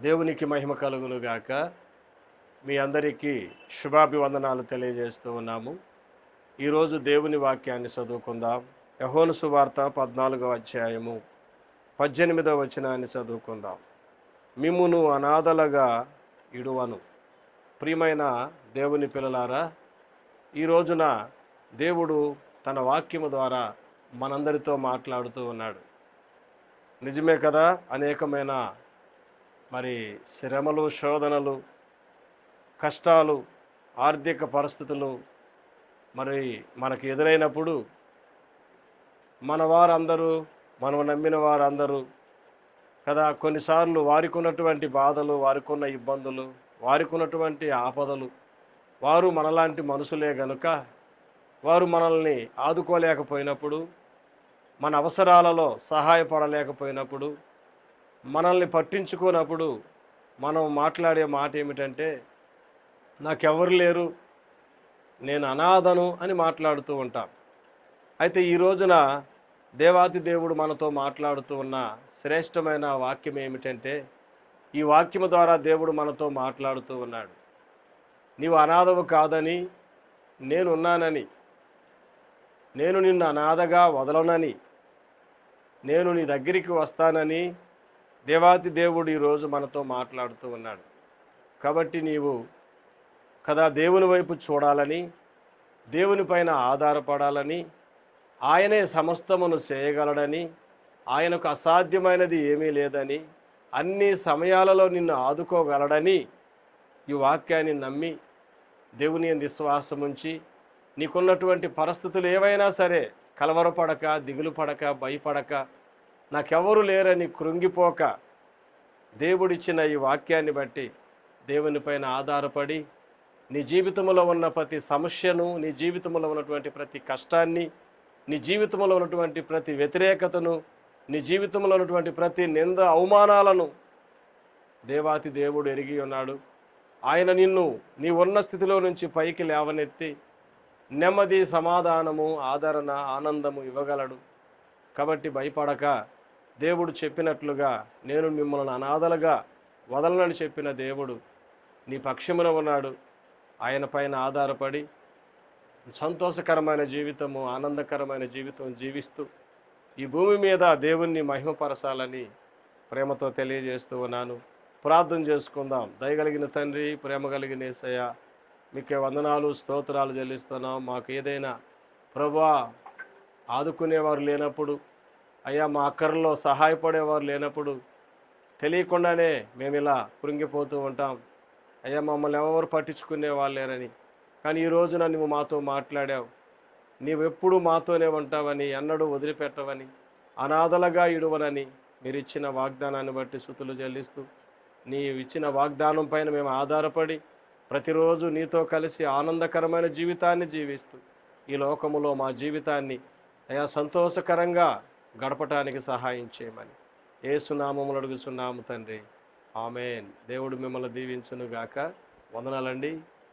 దేవునికి మహిమ కలుగును గాక. మీ అందరికీ శుభాభివందనాలు తెలియజేస్తూ ఉన్నాము. ఈరోజు దేవుని వాక్యాన్ని చదువుకుందాం. యోహాను సువార్త 14వ అధ్యాయము 18వ వచనాన్ని చదువుకుందాం. మిమ్మును అనాథలుగా ఇడువను. ప్రియమైన దేవుని పిల్లలారా, ఈ రోజున దేవుడు తన వాక్యము ద్వారా మనందరితో మాట్లాడుతూ ఉన్నాడు. నిజమే కదా, అనేకమైన శ్రమలు, శోధనలు, కష్టాలు, ఆర్థిక పరిస్థితులు మనకి ఎదురైనప్పుడు మన వారందరూ, మనం నమ్మిన వారందరూ కదా, కొన్నిసార్లు వారికి ఉన్నటువంటి బాధలు, వారికి ఉన్న ఇబ్బందులు, వారికి ఉన్నటువంటి ఆపదలు, వారు మనలాంటి మనుషులే గనుక వారు మనల్ని ఆదుకోలేకపోయినప్పుడు, మన అవసరాలలో సహాయపడలేకపోయినప్పుడు, మనల్ని పట్టించుకోనప్పుడు మనం మాట్లాడే మాట ఏమిటంటే, నాకెవరు లేరు, నేను అనాథను అని మాట్లాడుతూ ఉంటాం. అయితే ఈ రోజున దేవాతి దేవుడు మనతో మాట్లాడుతూ ఉన్న శ్రేష్టమైన వాక్యం ఏమిటంటే, ఈ వాక్యము ద్వారా దేవుడు మనతో మాట్లాడుతూ ఉన్నాడు. నీవు అనాథవు కాదని, నేనున్నానని, నేను నిన్ను అనాథగా వదలనని, నేను నీ దగ్గరికి వస్తానని దేవాతి దేవుడు ఈరోజు మనతో మాట్లాడుతూ ఉన్నాడు. కాబట్టి నీవు కదా దేవుని వైపు చూడాలని, దేవుని పైన ఆధారపడాలని, ఆయనే సమస్తమును చేయగలడని, ఆయనకు అసాధ్యమైనది ఏమీ లేదని, అన్ని సమయాలలో నిన్ను ఆదుకోగలడని ఈ వాక్యాన్ని నమ్మి దేవుని యందు విశ్వాసం ఉంచి, నీకున్నటువంటి పరిస్థితులు ఏవైనా సరే కలవరపడక, దిగులు పడక, భయపడక, నాకెవరు లేరని కృంగిపోక, దేవుడిచ్చిన ఈ వాక్యాన్ని బట్టి దేవుని పైన ఆధారపడి నీ జీవితంలో ఉన్న ప్రతి సమస్యను, నీ జీవితంలో ఉన్నటువంటి ప్రతి కష్టాన్ని, నీ జీవితంలో ఉన్నటువంటి ప్రతి వ్యతిరేకతను, నీ జీవితంలో ఉన్నటువంటి ప్రతి నింద అవమానాలను దేవాతి దేవుడు ఎరిగి ఉన్నాడు. ఆయన నిన్ను నీ ఉన్న స్థితిలో నుంచి పైకి లేవనెత్తి నెమ్మది, సమాధానము, ఆదరణ, ఆనందము ఇవ్వగలడు. కాబట్టి భయపడక, దేవుడు చెప్పినట్లుగా నేను మిమ్మల్ని అనాథలుగా వదలనని చెప్పిన దేవుడు నీ పక్షమున ఉన్నాడు. ఆయన పైన ఆధారపడి సంతోషకరమైన జీవితము, ఆనందకరమైన జీవితం జీవిస్తూ ఈ భూమి మీద దేవుణ్ణి మహిమపరచాలని ప్రేమతో తెలియజేస్తూ ఉన్నాను. ప్రార్థన చేసుకుందాం. దయగలిగిన తండ్రి, ప్రేమ కలిగిన యేసయ్య, మీకే వందనాలు, స్తోత్రాలు చెల్లిస్తున్నాం. మాకు ఏదైనా ప్రభువా ఆదుకునేవారు లేనప్పుడు, అయ్యా మా అక్కర్లో సహాయపడేవారు లేనప్పుడు తెలియకుండానే మేము ఇలా కృంగిపోతూ ఉంటాం. అయ్యా మమ్మల్ని ఎవరు పట్టించుకునే వాళ్ళు లేరని. కానీ ఈ రోజున నువ్వు మాతో మాట్లాడావు. నీవెప్పుడు మాతోనే ఉంటావని, ఎన్నడూ వదిలిపెట్టవని, అనాథలుగా ఇడువనని మీరు ఇచ్చిన వాగ్దానాన్ని బట్టి స్తుతులు చెల్లిస్తూ, నీవు ఇచ్చిన వాగ్దానం పైన మేము ఆధారపడి ప్రతిరోజు నీతో కలిసి ఆనందకరమైన జీవితాన్ని జీవిస్తూ ఈ లోకములో మా జీవితాన్ని అయా సంతోషకరంగా గడపటానికి సహాయం చేయమని యేసు నామములో అడుగుచున్నాము తండ్రి. ఆమేన్. దేవుడు మిమ్మల్ని దీవించును గాక. వందనాలండి.